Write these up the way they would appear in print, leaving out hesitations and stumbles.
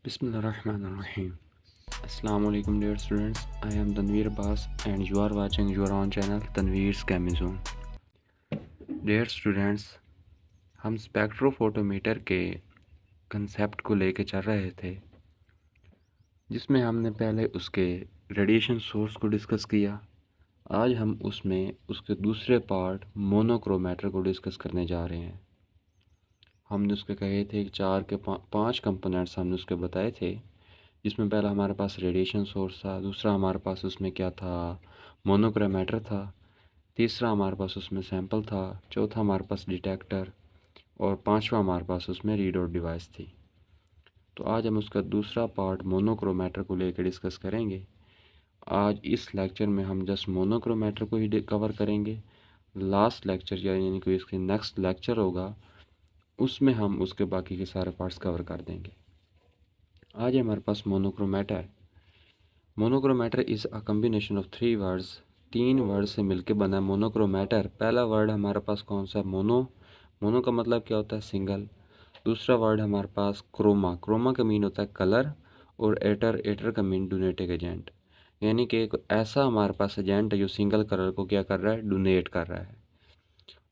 Bismillahirrahmanirrahim. Assalamu alaikum dear students. I am Tanveer Abbas and you are watching your own channel Tanveer's Gaming Zone. Dear students, हम spectrophotometer के concept को लेके चल रहे थे, जिसमें हमने पहले उसके रेडिएशन सोर्स को डिस्कस किया। आज हम उसमें उसके दूसरे पार्ट मोनोक्रोमेटर को डिस्कस करने जा रहे हैं। हमने उसके कहे थे कि 4 के 5 कंपोनेंट्स हमने उसके बताए थे, जिसमें पहला हमारे पास रेडिएशन सोर्स था, दूसरा हमारे पास उसमें क्या था, मोनोक्रोमेटर था, तीसरा हमारे पास उसमें सैंपल था, चौथा हमारे पास डिटेक्टर और पांचवा हमारे पास उसमें रीड आउट डिवाइस थी। तो आज हम उसका दूसरा पार्ट मोनोक्रोमेटर को लेकर डिस्कस करेंगे। आज इस लेक्चर में हम जस्ट मोनोक्रोमेटर को ही कवर करेंगे। लास्ट लेक्चर यानी कि इसके नेक्स्ट लेक्चर होगा, उसमें हम उसके बाकी के सारे पार्ट्स कवर कर देंगे। आज हमारे पास monochromator is a combination of 3 words. 3 word से मिलके बना है मोनोक्रोमेटर। पहला वर्ड हमारे पास कौन सा है? मोनो का मतलब क्या होता है? सिंगल। दूसरा वर्ड हमारे पास क्रोमा का मीन होता है कलर, और एटर का मीन डोनेटिंग एजेंट, यानी कि एक ऐसा हमारे पास एजेंट है जो सिंगल कलर को क्या कर रहा है? डोनेट कर रहा है।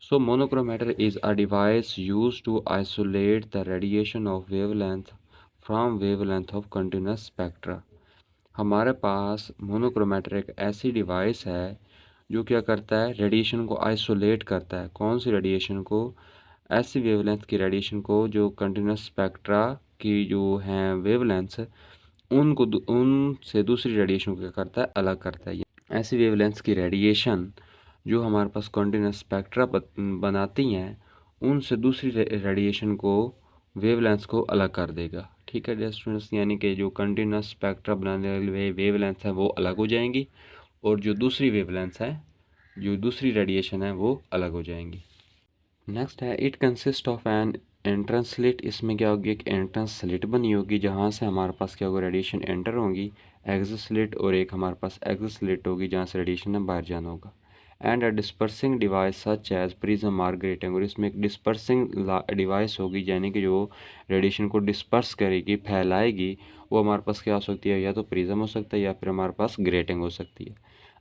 So monochromator is a device use to isolate the radiation of wavelength from wavelength of continuous spectra. हमारे पास मोनोक्रोमेटर एक ऐसी डिवाइस है जो क्या करता है? रेडिएशन को आइसोलेट करता है। कौन सी रेडिएशन को? ऐसी वेवलेंथ की रेडिएशन को जो कंटिन्यूस स्पेक्ट्रा की जो हैं वेवलेंथ्स, उनसे दूसरी रेडिएशन को क्या करता है? अलग करता है। ऐसी वेवलेंथ्स की रेडिएशन जो हमारे पास कंटिन्यूस स्पेक्ट्रा बनाती हैं, उनसे दूसरी रेडिएशन को, वेवलेंथ्स को अलग कर देगा। ठीक है डियर स्टूडेंट्स, यानी कि जो कंटिन्यूस स्पेक्ट्रा बनाने वाली वेवलेंथ है वो अलग हो जाएंगी, और जो दूसरी वेवलेंथ है, जो दूसरी रेडिएशन है, वो अलग हो जाएंगी। नेक्स्ट है it consist of N entrance slit. इसमें क्या होगी? एक एंट्रेंस स्लिट बनी होगी जहाँ से हमारे पास क्या होगा? रेडिएशन एंटर होगी। एग्जिट स्लिट, और एक हमारे पास एग्जिट स्लिट होगी जहाँ से रेडिएशन ने बाहर जाना होगा। And a dispersing device such as prism or grating, और इसमें एक डिस्पर्सिंग डिवाइस होगी, यानी कि जो रेडिएशन को डिस्पर्स करेगी, फैलाएगी, वो हमारे पास क्या हो सकती है? या तो प्रिज्म हो सकता है या फिर हमारे पास ग्रेटिंग हो सकती है।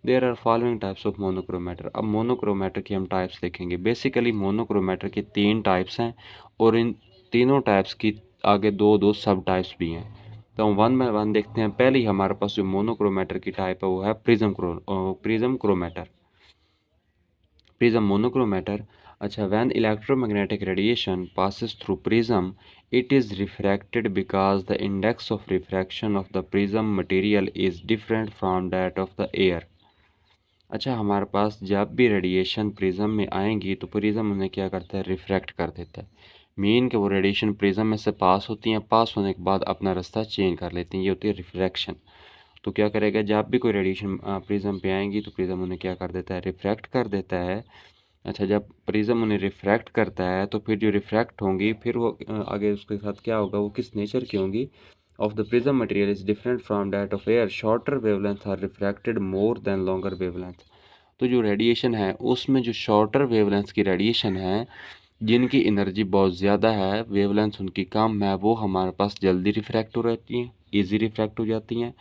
There are following types of monochromator. अब मोनोक्रोमेटर की हम टाइप्स देखेंगे। बेसिकली मोनोक्रोमेटर के 3 टाइप्स हैं, और इन तीनों टाइप्स की आगे दो सब टाइप्स भी हैं। तो हम वन बाय वन देखते हैं। पहले ही हमारे पास जो मोनोक्रोमेटर की टाइप है वो है प्रिज्म क्रोमेटर, प्रिज्म मोनोक्रोमेटर। अच्छा, when electromagnetic radiation passes through prism, it is refracted because the index of refraction of the prism material is different from that of the air। अच्छा, हमारे पास जब भी रेडिएशन प्रिज्म में आएंगी तो प्रिज्म उन्हें क्या करता है? रिफ्रैक्ट कर देता है। मीन कि वो रेडिएशन प्रिज्म में से पास होती हैं, पास होने के बाद अपना रास्ता चेंज कर लेती हैं, ये होती है रिफ्रैक्शन। तो क्या करेगा? जब भी कोई रेडिएशन प्रिज्म पे आएंगी तो प्रिज्म उन्हें क्या कर देता है? रिफ्रैक्ट कर देता है। अच्छा, जब प्रिज्म उन्हें रिफ्रैक्ट करता है तो फिर जो रिफ्रैक्ट होंगी, फिर वो आगे उसके साथ क्या होगा? वो किस नेचर की होंगी? of the prism material is different from that of air, shorter wavelengths are refracted more than longer wavelengths। तो जो रेडिएशन है उसमें जो शॉर्टर वेवलेंथ की रेडिएशन है, जिनकी एनर्जी बहुत ज़्यादा है, वेवलेंथ उनकी कम है, वो हमारे पास जल्दी रिफ्रैक्ट हो रहती हैं, इजी रिफ्रैक्ट हो जाती हैं,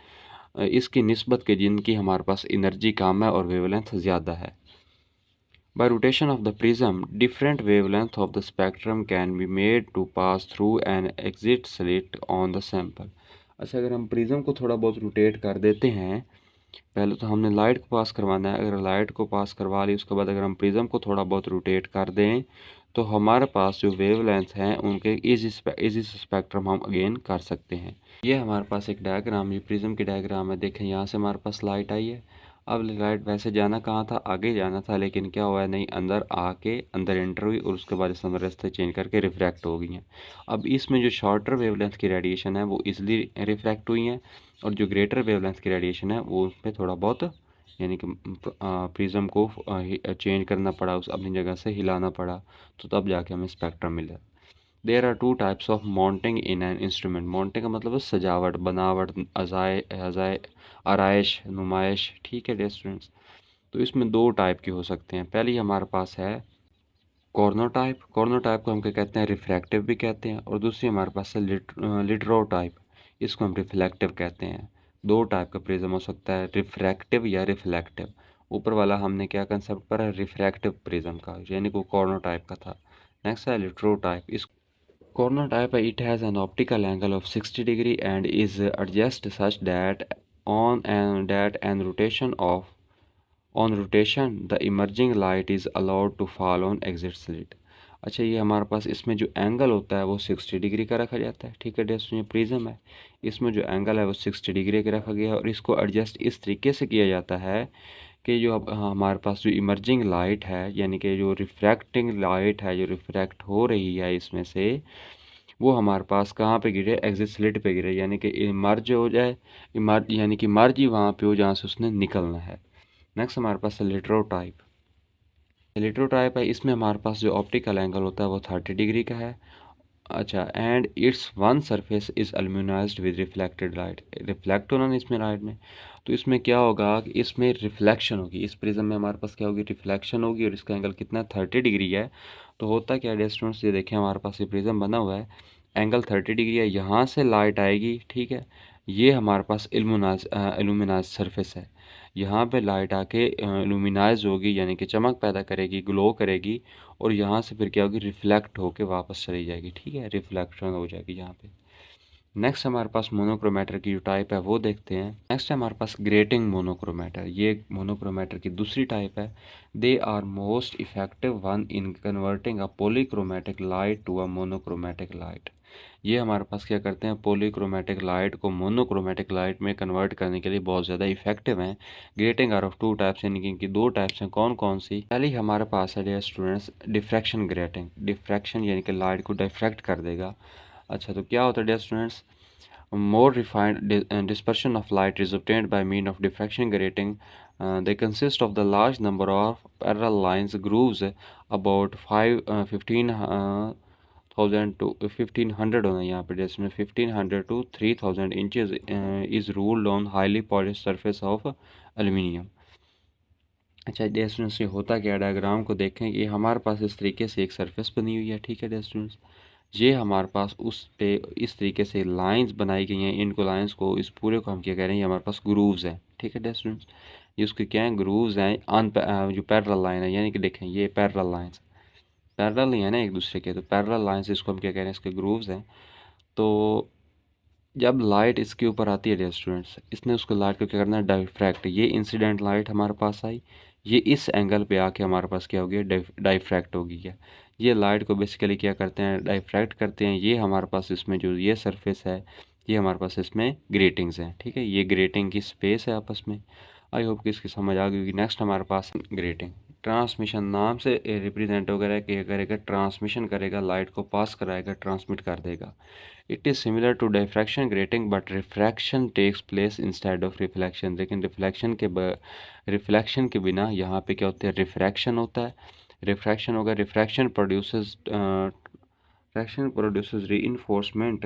इसकी निस्बत के जिनकी हमारे पास एनर्जी कम है और वेवलेंथ ज़्यादा है। By rotation of the prism, different wavelength of the spectrum can be made to pass through an exit slit on the sample। अच्छा, अगर हम प्रिज्म को थोड़ा बहुत रोटेट कर देते हैं, पहले तो हमने लाइट को पास करवाना है। अगर लाइट को पास करवा ली, उसके बाद अगर हम प्रिज्म को थोड़ा बहुत रोटेट कर दें, तो हमारे पास जो वेवलेंथ हैं उनके इजी स्पेक्ट्रम हम अगेन कर सकते हैं। ये हमारे पास एक डायग्राम, ये प्रिज्म की डायग्राम है। देखें, यहाँ से हमारे पास लाइट आई है। अब लाइट वैसे जाना कहाँ था? आगे जाना था, लेकिन क्या हुआ है? नहीं, अंदर आके अंदर एंटर हुई, और उसके बाद इस अंदर रास्ते चेंज करके रिफ्रैक्ट हो गई हैं। अब इसमें जो शॉर्टर वेवलेंथ की रेडिएशन है वो इजली रिफ्रैक्ट हुई हैं, और जो ग्रेटर वेवलेंथ की रेडिएशन है वो उस पर थोड़ा बहुत, यानी कि प्रिज्म को चेंज करना पड़ा, उस अपनी जगह से हिलाना पड़ा, तो तब जाके हमें स्पेक्ट्रम मिला। There are 2 types of mounting in an instrument. Mounting का मतलब है सजावट, बनावट, आराइश, नुमाइश। ठीक है डियर स्टूडेंट्स, तो इसमें 2 टाइप के हो सकते हैं। पहली हमारे पास है कॉर्नो टाइप। कॉर्नो टाइप को हम क्या कहते हैं? रिफ्रैक्टिव भी कहते हैं। और दूसरी हमारे पास है लिटरो टाइप। इसको हम रिफ्लेक्टिव कहते हैं। दो टाइप का प्रिज्म हो सकता है, रिफ्रैक्टिव या रिफ्लेक्टिव। ऊपर वाला हमने क्या कंसेप्ट पढ़ा, रिफ्रैक्टिव प्रिज्म का, यानी कि कॉर्नर टाइप का था। नेक्स्ट है इलेक्ट्रो टाइप। इस corner type it has an optical angle of 60 degree and is adjusted such that on rotation of on rotation the emerging light is allowed to fall on exit slit। अच्छा, ये हमारे पास इसमें जो angle होता है वो 60 degree का रखा जाता है, ठीक है दोस्तों। ये प्रिज्म है, इसमें जो एंगल है वो 60 डिग्री का रखा गया है और इसको एडजस्ट इस तरीके से किया जाता है कि जो अब हमारे पास जो इमर्जिंग लाइट है, यानी कि जो रिफ्रैक्टिंग लाइट है, जो रिफ्रैक्ट हो रही है इसमें से, वो हमारे पास कहाँ पे गिरे, एग्जिट स्लिट पे गिरे, यानी कि मर्ज हो जाए, यानी कि मर्ज ही वहाँ पे हो जहाँ से उसने निकलना है। नेक्स्ट हमारे पास लिट्रो टाइप। लिट्रो टाइप है, इसमें हमारे पास जो ऑप्टिकल एंगल होता है वो 30 डिग्री का है। अच्छा, and its one surface is aluminised with reflected light. Reflect होना ना इसमें लाइट में, तो इसमें क्या होगा कि इसमें रिफ्लेक्शन होगी। इस प्रिज्म में हमारे पास क्या होगी, रिफ्लेक्शन होगी, और इसका एंगल कितना 30 डिग्री है। तो होता क्या है स्टूडेंट्स, ये देखें हमारे पास ये प्रिज्म बना हुआ है, एंगल 30 डिग्री है, यहाँ से लाइट आएगी, ठीक है। ये हमारे पास एल्यूमिनाइज सरफेस है, यहाँ पे लाइट आके लुमिनाइज होगी, यानी कि चमक पैदा करेगी, ग्लो करेगी, और यहाँ से फिर क्या होगी, रिफ्लेक्ट होके वापस चली जाएगी, ठीक है, रिफ्लेक्शन हो जाएगी यहाँ पे। नेक्स्ट हमारे पास मोनोक्रोमेटर की जो टाइप है वो देखते हैं। नेक्स्ट है हमारे पास ग्रेटिंग मोनोक्रोमेटर। ये मोनोक्रोमेटर की दूसरी टाइप है। They are most effective one in converting a polychromatic light to a monochromatic light. ये हमारे पास क्या करते हैं, पॉलीक्रोमेटिक लाइट को मोनोक्रोमेटिक लाइट में कन्वर्ट करने के लिए बहुत ज़्यादा इफेक्टिव हैं। Grating are of two types, यानी कि इनकी दो टाइप्स हैं। कौन कौन सी? पहली हमारे पास है dear students, diffraction grating. Diffraction यानी कि लाइट को डिफ्रैक्ट कर देगा। अच्छा, तो क्या होता है dear students, more refined dispersion of light is obtained by means of diffraction grating. They consist of the large number of parallel lines grooves about 15,000 to 1500 होना है यहाँ पे, जिसमें 1500 to 3000 inches is ruled on highly polished surface of aluminium। अच्छा dear students, ये होता क्या, diagram को देखें, ये हमारे पास इस तरीके से एक सरफेस बनी हुई है, ठीक है डियर स्टूडेंट्स। ये हमारे पास उस पे इस तरीके से लाइंस बनाई गई हैं। इनको लाइंस को, इस पूरे को हम क्या कह रहे हैं, ये हमारे पास ग्रूव्स हैं, ठीक है डियर स्टूडेंट्स। ये उसके क्या हैं, ग्रूव्स हैं जो पैरेलल लाइन है, यानी कि देखें ये पैरेलल लाइंस पैरेलल नहीं है ना एक दूसरे के, तो पैरेलल लाइंस इसको हम क्या कह रहे हैं, इसके ग्रूव्स हैं। तो जब लाइट इसके ऊपर आती है डियर स्टूडेंट्स, इसने उसको लाइट को क्या करना है, डाइफ्रैक्ट। ये इंसिडेंट लाइट हमारे पास आई, ये इस एंगल पे आके हमारे पास क्या हो गया, डाइफ्रैक्ट हो गई है। ये लाइट को बेसिकली क्या करते हैं, डाइफ्रैक्ट करते हैं। ये हमारे पास इसमें जो ये सरफेस है, ये हमारे पास इसमें ग्रेटिंग्स हैं, ठीक है। ये ग्रेटिंग की स्पेस है आपस में। आई होप कि इसकी समझ आ गई होगी। नेक्स्ट हमारे पास ग्रेटिंग। ट्रांसमिशन नाम से रिप्रेजेंट वगैरह कि करेगा, ट्रांसमिशन करेगा, लाइट को पास कराएगा, ट्रांसमिट कर देगा। It is similar to diffraction grating but refraction takes place instead of reflection. लेकिन रिफ्लेक्शन के बिना यहाँ पे क्या होता है, रिफ्रैक्शन होता है। रिफ्रैक्शन होगा, refraction produces reinforcement.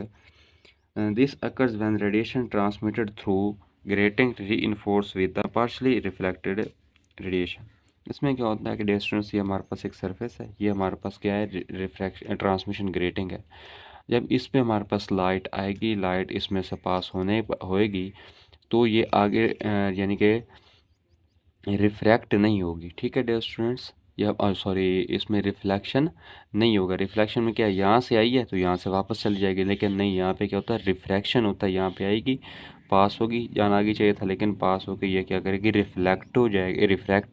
This occurs when radiation transmitted through grating reinforced with the partially reflected radiation। इसमें क्या होता है कि डिस्टेंस, ये हमारे पास एक सरफेस है, ये हमारे पास क्या है, रिफ्रैक्शन ट्रांसमिशन ग्रेटिंग है। जब इस पे हमारे पास लाइट आएगी, लाइट इसमें से पास होएगी, तो ये आगे यानी कि रिफ्रैक्ट नहीं होगी, ठीक है डियर स्टूडेंट्स। या सॉरी, इसमें रिफ्लेक्शन नहीं होगा। रिफ्लेक्शन में क्या है, यहाँ से आई है तो यहाँ से वापस चली जाएगी, लेकिन नहीं, यहाँ पे क्या होता है, रिफ्रैक्शन होता है। यहाँ पे आएगी, पास होगी, जाना आगे चाहिए था लेकिन पास होकर ये क्या करेगी, रिफ्रैक्ट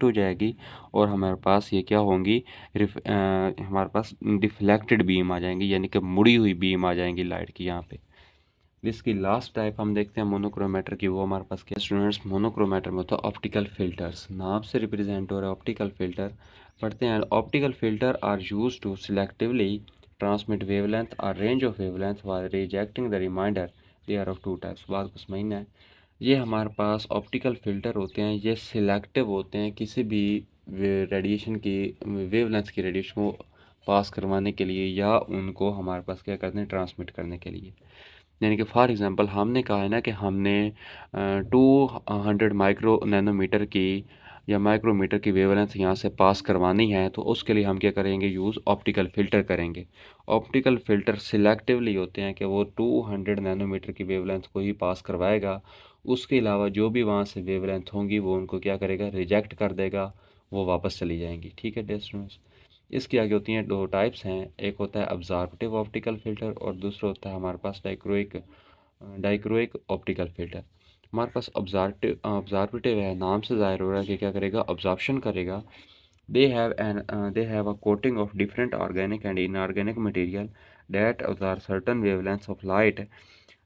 हो जाएगी, और हमारे पास ये क्या होंगी, हमारे पास डिफ्लेक्टेड बीम आ जाएंगी, यानी कि मुड़ी हुई बीम आ जाएंगी लाइट की यहाँ पे। इसकी लास्ट टाइप हम देखते हैं मोनोक्रोमेटर की। वो हमारे पास क्या स्टूडेंट्स, मोनोक्रोमेटर में होता है ऑप्टिकल फिल्टर्स। नाम से रिप्रेजेंट हो रहा है ऑप्टिकल फिल्टर। पढ़ते हैं, optical filter are use to selectively transmit wavelength or range of wavelength while rejecting the reminder. They are of two types. बात को समझना है, ये हमारे पास ऑप्टिकल फिल्टर होते हैं, ये सिलेक्टिव होते हैं किसी भी रेडिएशन की, वेवलेंथ की रेडिएशन को पास करवाने के लिए, या उनको हमारे पास क्या करते हैं, ट्रांसमिट करने के लिए। यानी कि फॉर एग्ज़ाम्पल हमने कहा है ना कि हमने 200 माइक्रो नैनोमीटर की या माइक्रोमीटर की वेवलेंथ यहाँ से पास करवानी है तो उसके लिए हम क्या करेंगे, यूज़ ऑप्टिकल फ़िल्टर करेंगे। ऑप्टिकल फ़िल्टर सिलेक्टिवली होते हैं कि वो 200 नैनोमीटर की वेवलेंथ को ही पास करवाएगा, उसके अलावा जो भी वहाँ से वेवलेंथ होंगी वो उनको क्या करेगा, रिजेक्ट कर देगा, वो वापस चली जाएंगी। ठीक है डियर स्टूडेंट्स। इसकी आगे होती हैं दो टाइप्स हैं, एक होता है ऑब्जर्वेटिव ऑप्टिकल फ़िल्टर और दूसरा होता है हमारे पास डाइक्रोइक ऑप्टिकल फ़िल्टर। हमारे पास ऑब्जर्वेटिव है, नाम से ज़ाहिर हो रहा है कि क्या करेगा, ऑब्जर्प्शन करेगा। They have a coating of different organic and inorganic material that absorb certain wavelengths of light,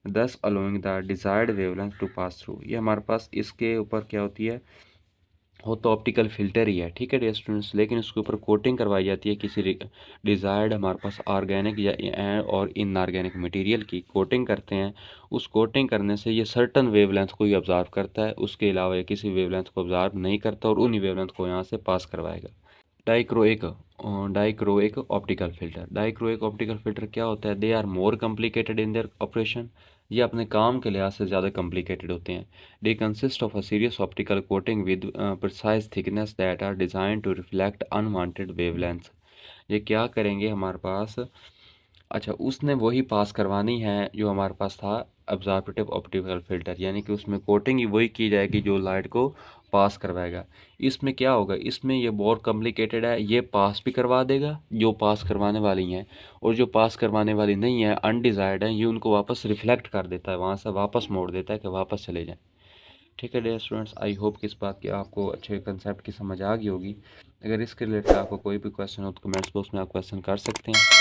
thus allowing the desired wavelength to pass through. ये हमारे पास इसके ऊपर क्या होती है, वो तो ऑप्टिकल फ़िल्टर ही है। ठीक है डियर स्टूडेंट्स, लेकिन उसके ऊपर कोटिंग करवाई जाती है किसी डिज़ायर्ड हमारे पास ऑर्गेनिक या और इनऑर्गेनिक मटेरियल की कोटिंग करते हैं। उस कोटिंग करने से ये सर्टन वेवलेंथ को ही ऑब्ज़र्व करता है, उसके अलावा ये किसी वेवलेंथ को ऑब्ज़र्व नहीं करता और उन्हीं वेवलेंथ को यहाँ से पास करवाएगा। Dichroic dichroic optical filter. Dichroic optical filter क्या होता है, they are more complicated in their operation. ये अपने काम के लिहाज से ज़्यादा कॉम्प्लिकेटेड होते हैं। They consist of a series optical coating with precise thickness that are design to reflect unwanted wavelength. ये क्या करेंगे हमारे पास, अच्छा उसने वही पास करवानी है जो हमारे पास था ऑब्जर्वेटिव ऑप्टिकल फ़िल्टर, यानी कि उसमें कोटिंग ही वही की जाएगी जो लाइट को पास करवाएगा। इसमें क्या होगा, इसमें ये बहुत कॉम्प्लिकेटेड है, ये पास भी करवा देगा जो पास करवाने वाली हैं, और जो पास करवाने वाली नहीं है, अनडिज़ायर्ड है, ये उनको वापस रिफ्लेक्ट कर देता है, वहाँ से वापस मोड़ देता है कि वापस चले जाएँ। ठीक है डियर स्टूडेंट्स, आई होप कि इस बात की आपको अच्छे कंसेप्ट की समझ आ गई होगी। अगर इसके रिलेटेड आपको कोई भी क्वेश्चन हो तो कमेंट्स बॉक्स में आप क्वेश्चन कर सकते हैं।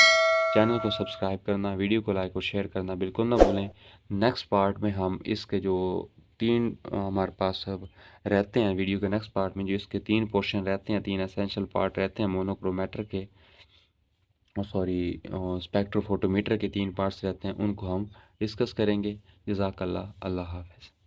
चैनल को सब्सक्राइब करना, वीडियो को लाइक और शेयर करना बिल्कुल ना भूलें। नेक्स्ट पार्ट में हम इसके जो तीन हमारे पास अब रहते हैं, वीडियो के नेक्स्ट पार्ट में जो इसके तीन पोर्शन रहते हैं, तीन एसेंशियल पार्ट रहते हैं मोनोक्रोमेटर के, सॉरी स्पेक्ट्रोफोटोमीटर के तीन पार्ट्स रहते हैं, उनको हम डिस्कस करेंगे। जज़ाकल्लाह, अल्लाह हाफ़िज़।